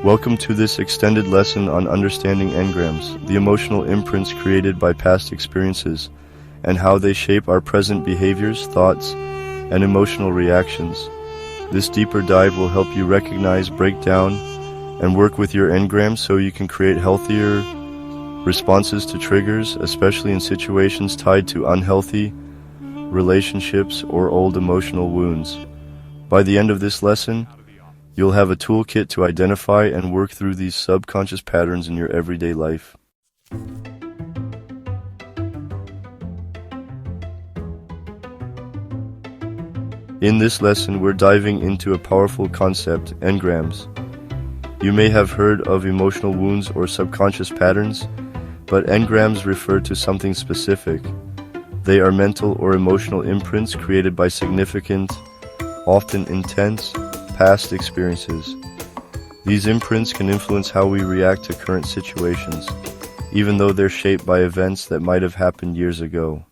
Welcome to this extended lesson on understanding engrams, the emotional imprints created by past experiences, and how they shape our present behaviors, thoughts, and emotional reactions. This deeper dive will help you recognize, break down, and work with your engrams so you can create healthier responses to triggers, especially in situations tied to unhealthy relationships or old emotional wounds. By the end of this lesson, you'll have a toolkit to identify and work through these subconscious patterns in your everyday life. In this lesson, we're diving into a powerful concept, engrams. You may have heard of emotional wounds or subconscious patterns, but engrams refer to something specific. They are mental or emotional imprints created by significant, often intense, past experiences. These imprints can influence how we react to current situations, even though they're shaped by events that might have happened years ago.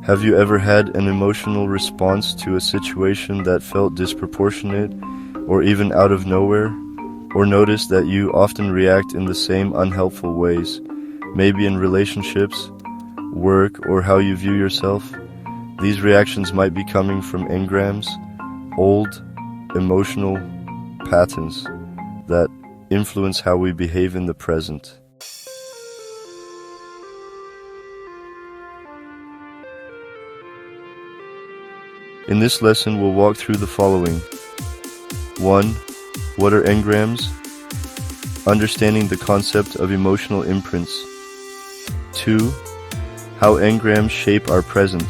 Have you ever had an emotional response to a situation that felt disproportionate or even out of nowhere? Or noticed that you often react in the same unhelpful ways, maybe in relationships, work, or how you view yourself? These reactions might be coming from engrams, old emotional patterns that influence how we behave in the present. In this lesson, we'll walk through the following. 1. What are engrams? Understanding the concept of emotional imprints. 2. How engrams shape our present.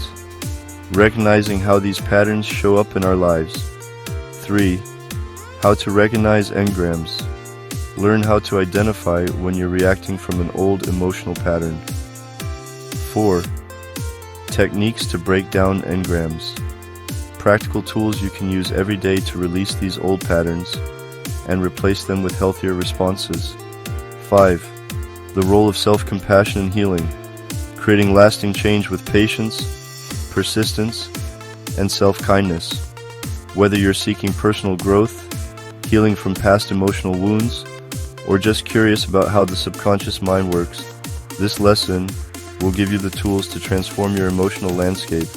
Recognizing how these patterns show up in our lives. 3. How to recognize engrams. Learn how to identify when you're reacting from an old emotional pattern. 4. Techniques to break down engrams. Practical tools you can use every day to release these old patterns and replace them with healthier responses. 5. The role of self-compassion and healing, creating lasting change with patience, persistence, and self-kindness. Whether you're seeking personal growth, healing from past emotional wounds, or just curious about how the subconscious mind works, this lesson will give you the tools to transform your emotional landscape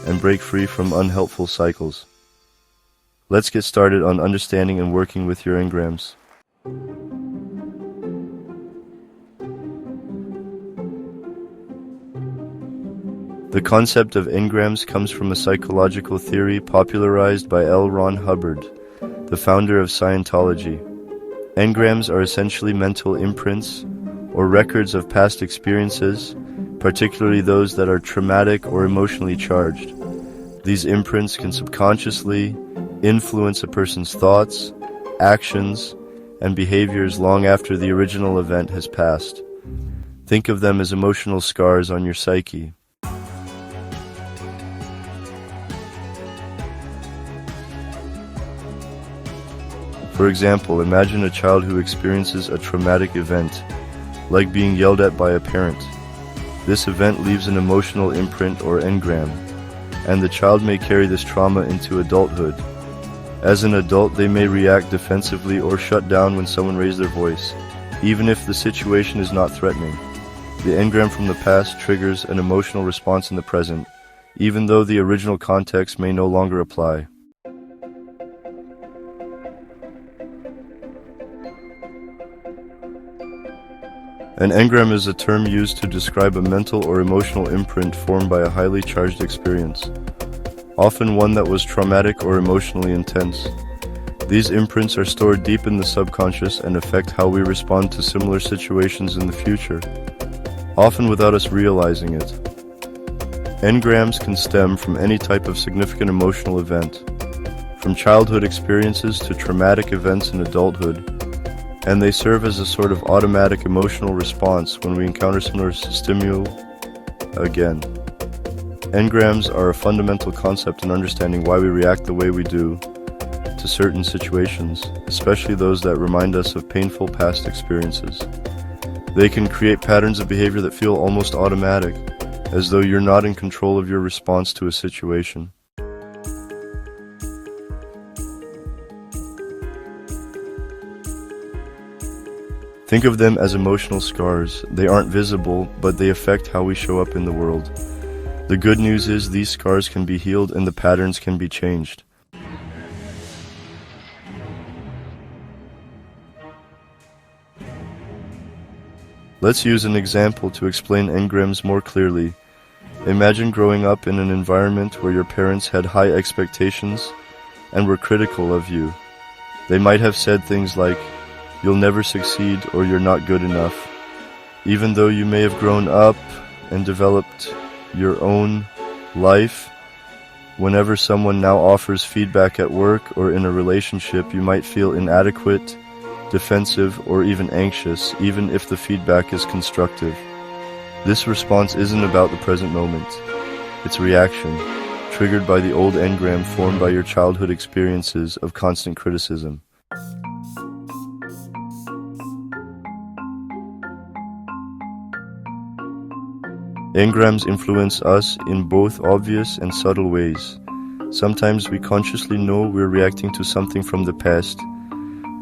and break free from unhelpful cycles. Let's get started on understanding and working with your engrams. The concept of engrams comes from a psychological theory popularized by L. Ron Hubbard, the founder of Scientology. Engrams are essentially mental imprints or records of past experiences, particularly those that are traumatic or emotionally charged. These imprints can subconsciously influence a person's thoughts, actions, and behaviors long after the original event has passed. Think of them as emotional scars on your psyche. For example, imagine a child who experiences a traumatic event, like being yelled at by a parent. This event leaves an emotional imprint or engram, and the child may carry this trauma into adulthood. As an adult, they may react defensively or shut down when someone raises their voice, even if the situation is not threatening. The engram from the past triggers an emotional response in the present, even though the original context may no longer apply. An engram is a term used to describe a mental or emotional imprint formed by a highly charged experience, often one that was traumatic or emotionally intense. These imprints are stored deep in the subconscious and affect how we respond to similar situations in the future, often without us realizing it. Engrams can stem from any type of significant emotional event, from childhood experiences to traumatic events in adulthood, and they serve as a sort of automatic emotional response when we encounter similar stimuli again. Engrams are a fundamental concept in understanding why we react the way we do to certain situations, especially those that remind us of painful past experiences. They can create patterns of behavior that feel almost automatic, as though you're not in control of your response to a situation. Think of them as emotional scars. They aren't visible, but they affect how we show up in the world. The good news is these scars can be healed and the patterns can be changed. Let's use an example to explain Engrams more clearly. Imagine growing up in an environment where your parents had high expectations and were critical of you. They might have said things like, "You'll never succeed," or "You're not good enough." Even though you may have grown up and developed your own life, whenever someone now offers feedback at work or in a relationship, you might feel inadequate, defensive, or even anxious, even if the feedback is constructive. This response isn't about the present moment. It's a reaction, triggered by the old engram formed by your childhood experiences of constant criticism. Engrams influence us in both obvious and subtle ways. Sometimes we consciously know we're reacting to something from the past,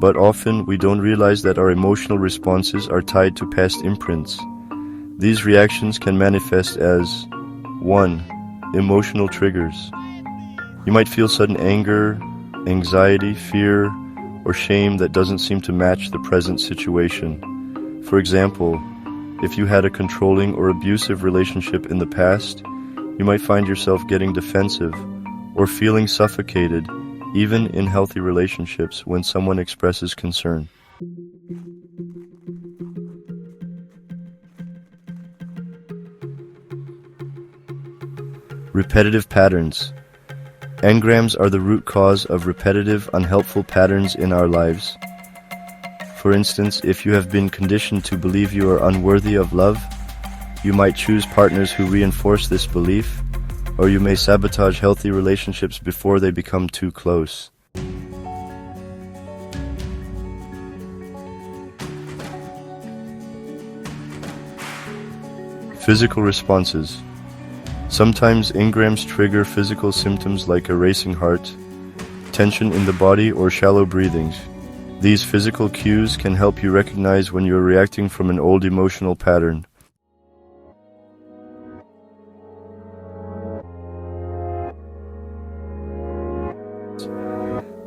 but often we don't realize that our emotional responses are tied to past imprints. These reactions can manifest as 1. Emotional triggers. You might feel sudden anger, anxiety, fear, or shame that doesn't seem to match the present situation. For example, if you had a controlling or abusive relationship in the past, you might find yourself getting defensive or feeling suffocated, even in healthy relationships, when someone expresses concern. Repetitive patterns. Engrams are the root cause of repetitive, unhelpful patterns in our lives. For instance, if you have been conditioned to believe you are unworthy of love, you might choose partners who reinforce this belief, or you may sabotage healthy relationships before they become too close. Physical responses. Sometimes engrams trigger physical symptoms like a racing heart, tension in the body, or shallow breathing. These physical cues can help you recognize when you're reacting from an old emotional pattern.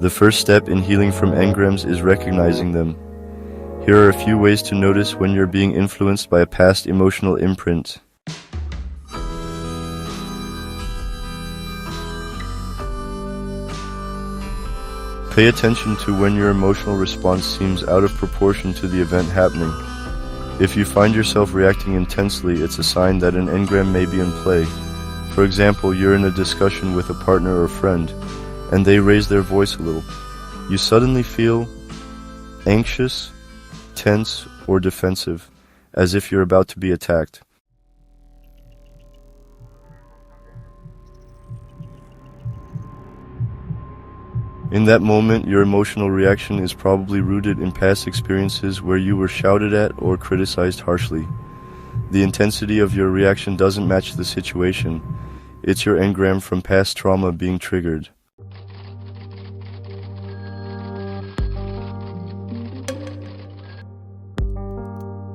The first step in healing from engrams is recognizing them. Here are a few ways to notice when you're being influenced by a past emotional imprint. Pay attention to when your emotional response seems out of proportion to the event happening. If you find yourself reacting intensely, it's a sign that an engram may be in play. For example, you're in a discussion with a partner or friend, and they raise their voice a little. You suddenly feel anxious, tense, or defensive, as if you're about to be attacked. In that moment, your emotional reaction is probably rooted in past experiences where you were shouted at or criticized harshly. The intensity of your reaction doesn't match the situation. It's your engram from past trauma being triggered.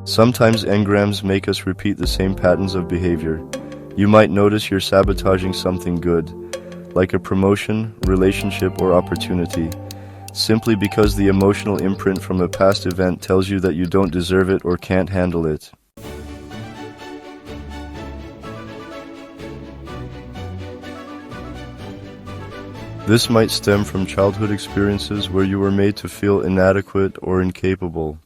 Sometimes engrams make us repeat the same patterns of behavior. You might notice you're sabotaging something good, like a promotion, relationship, or opportunity, simply because the emotional imprint from a past event tells you that you don't deserve it or can't handle it. This might stem from childhood experiences where you were made to feel inadequate or incapable.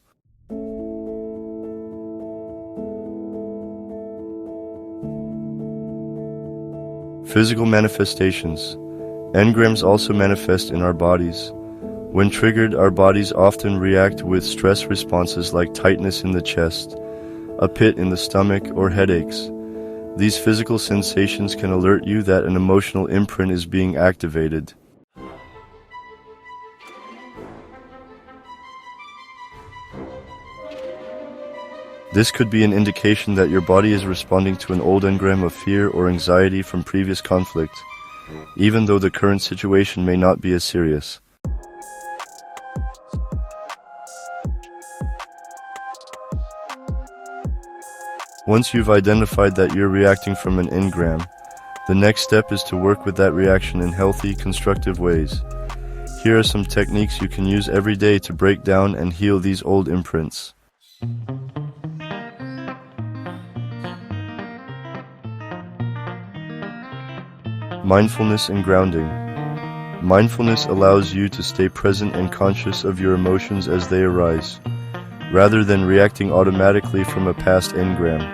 Physical manifestations. Engrams also manifest in our bodies. When triggered, our bodies often react with stress responses like tightness in the chest, a pit in the stomach, or headaches. These physical sensations can alert you that an emotional imprint is being activated. This could be an indication that your body is responding to an old engram of fear or anxiety from previous conflict, even though the current situation may not be as serious. Once you've identified that you're reacting from an engram, the next step is to work with that reaction in healthy, constructive ways. Here are some techniques you can use every day to break down and heal these old imprints. Mindfulness and grounding. Mindfulness allows you to stay present and conscious of your emotions as they arise, rather than reacting automatically from a past engram.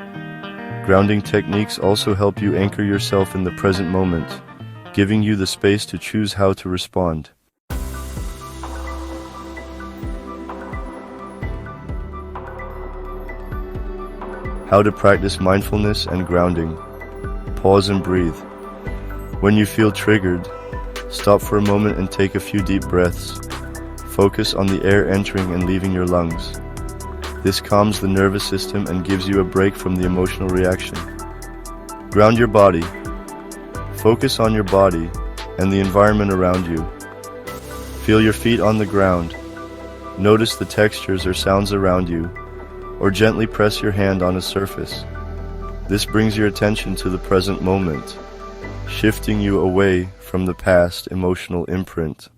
Grounding techniques also help you anchor yourself in the present moment, giving you the space to choose how to respond. How to practice mindfulness and grounding. Pause and breathe. When you feel triggered, stop for a moment and take a few deep breaths. Focus on the air entering and leaving your lungs. This calms the nervous system and gives you a break from the emotional reaction. Ground your body. Focus on your body and the environment around you. Feel your feet on the ground. Notice the textures or sounds around you, or gently press your hand on a surface. This brings your attention to the present moment, shifting you away from the past emotional imprint.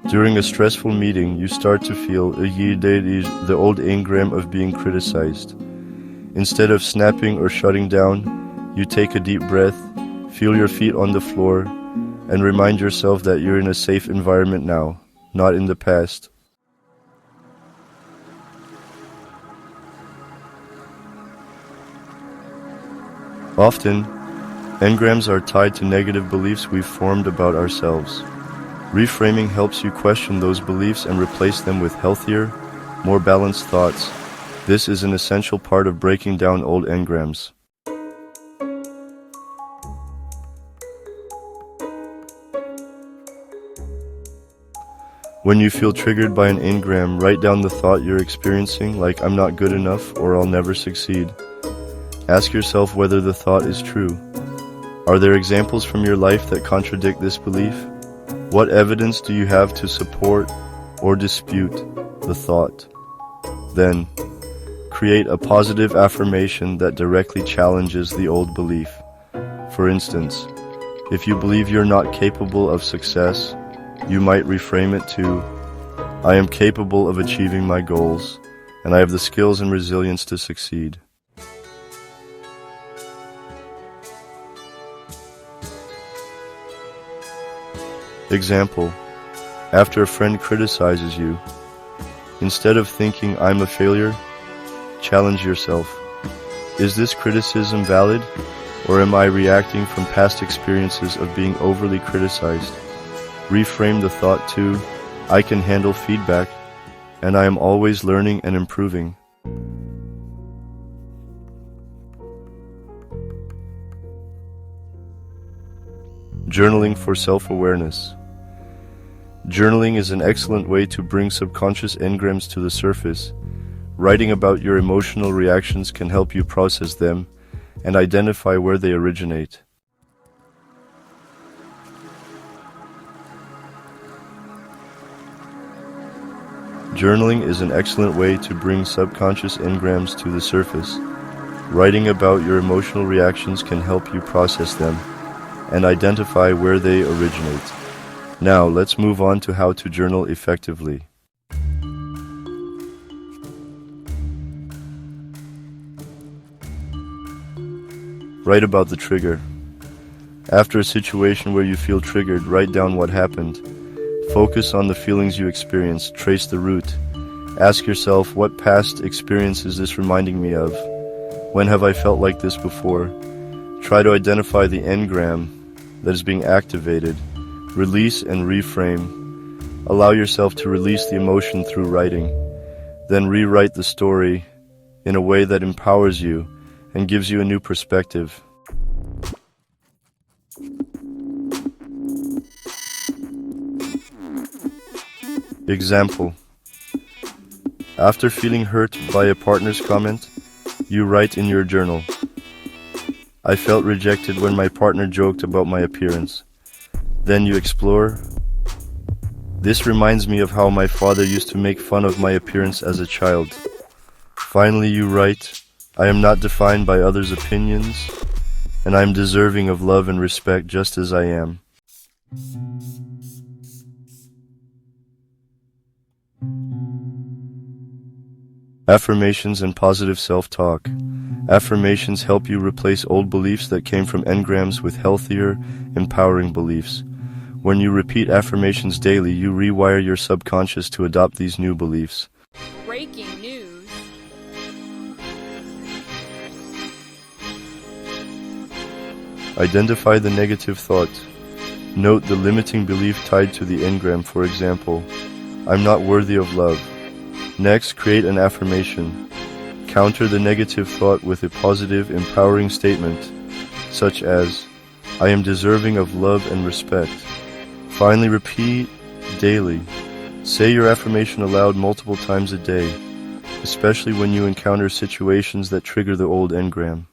During a stressful meeting, you start to feel the old engram of being criticized. Instead of snapping or shutting down, you take a deep breath, feel your feet on the floor, and remind yourself that you're in a safe environment now, not in the past. Often, engrams are tied to negative beliefs we've formed about ourselves. Reframing helps you question those beliefs and replace them with healthier, more balanced thoughts. This is an essential part of breaking down old engrams. When you feel triggered by an engram, write down the thought you're experiencing, like "I'm not good enough" or "I'll never succeed." Ask yourself whether the thought is true. Are there examples from your life that contradict this belief? What evidence do you have to support or dispute the thought? Then, create a positive affirmation that directly challenges the old belief. For instance, if you believe you're not capable of success, you might reframe it to, "I am capable of achieving my goals, and I have the skills and resilience to succeed." Example: after a friend criticizes you, instead of thinking "I'm a failure," challenge yourself. Is this criticism valid, or am I reacting from past experiences of being overly criticized? Reframe the thought to, "I can handle feedback, and I am always learning and improving." Journaling for self-awareness. Journaling is an excellent way to bring subconscious engrams to the surface. Writing about your emotional reactions can help you process them and identify where they originate. Journaling is an excellent way to bring subconscious engrams to the surface. Writing about your emotional reactions can help you process them and identify where they originate. Now, let's move on to how to journal effectively. Write about the trigger. After a situation where you feel triggered, write down what happened. Focus on the feelings you experienced, trace the root. Ask yourself, what past experience is this reminding me of? When have I felt like this before? Try to identify the engram that is being activated. Release and reframe. Allow yourself to release the emotion through writing. Then rewrite the story in a way that empowers you and gives you a new perspective. Example. After feeling hurt by a partner's comment, you write in your journal, I felt rejected when my partner joked about my appearance. Then you explore, this reminds me of how my father used to make fun of my appearance as a child. Finally, you write, I am not defined by others' opinions, and I am deserving of love and respect just as I am. Affirmations and positive self-talk. Affirmations help you replace old beliefs that came from Engrams with healthier, empowering beliefs. When you repeat affirmations daily, you rewire your subconscious to adopt these new beliefs. Breaking news. Identify the negative thought. Note the limiting belief tied to the Engram, for example, I'm not worthy of love. Next, create an affirmation. Counter the negative thought with a positive, empowering statement, such as, I am deserving of love and respect. Finally, repeat daily. Say your affirmation aloud multiple times a day, especially when you encounter situations that trigger the old Engram.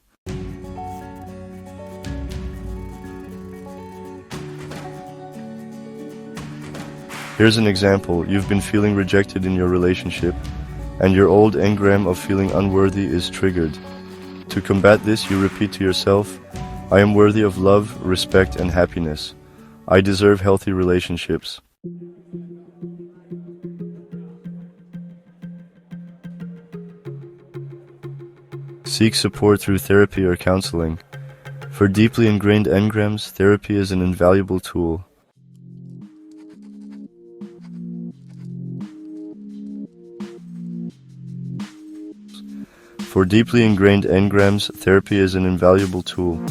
Here's an example. You've been feeling rejected in your relationship, and your old Engram of feeling unworthy is triggered. To combat this, you repeat to yourself, I am worthy of love, respect, and happiness. I deserve healthy relationships. Seek support through therapy or counseling. For deeply ingrained Engrams, therapy is an invaluable tool. For deeply ingrained Engrams, therapy is an invaluable tool.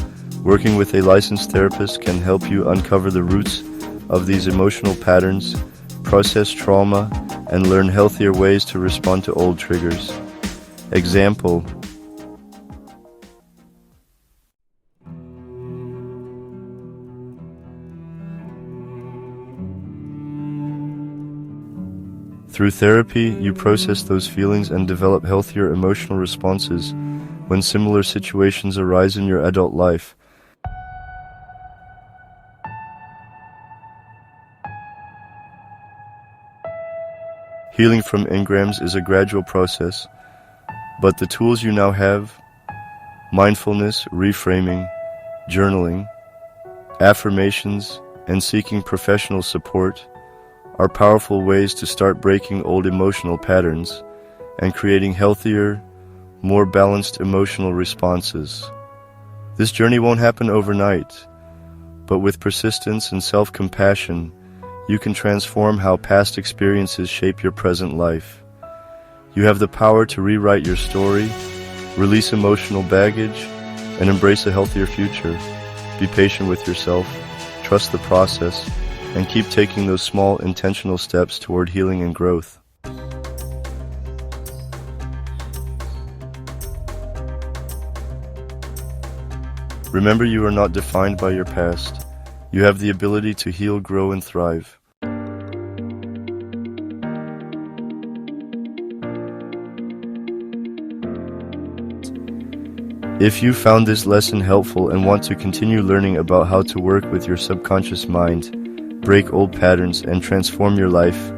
Working with a licensed therapist can help you uncover the roots of these emotional patterns, process trauma, and learn healthier ways to respond to old triggers. Example. Through therapy, you process those feelings and develop healthier emotional responses when similar situations arise in your adult life. Healing from Engrams is a gradual process, but the tools you now have, mindfulness, reframing, journaling, affirmations, and seeking professional support, are powerful ways to start breaking old emotional patterns and creating healthier, more balanced emotional responses. This journey won't happen overnight, but with persistence and self-compassion, you can transform how past experiences shape your present life. You have the power to rewrite your story, release emotional baggage, and embrace a healthier future. Be patient with yourself, trust the process, and keep taking those small, intentional steps toward healing and growth. Remember, you are not defined by your past. You have the ability to heal, grow, and thrive. If you found this lesson helpful and want to continue learning about how to work with your subconscious mind, break old patterns, and transform your life,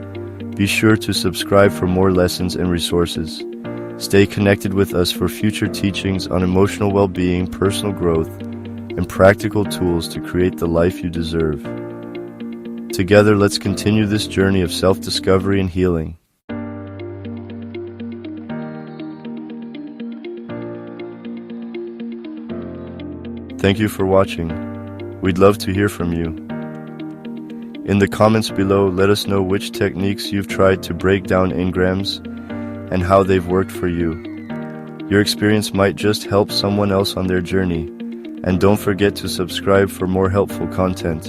be sure to subscribe for more lessons and resources. Stay connected with us for future teachings on emotional well-being, personal growth, and practical tools to create the life you deserve. Together, let's continue this journey of self-discovery and healing. Thank you for watching. We'd love to hear from you. In the comments below, let us know which techniques you've tried to break down Engrams and how they've worked for you. Your experience might just help someone else on their journey. And don't forget to subscribe for more helpful content.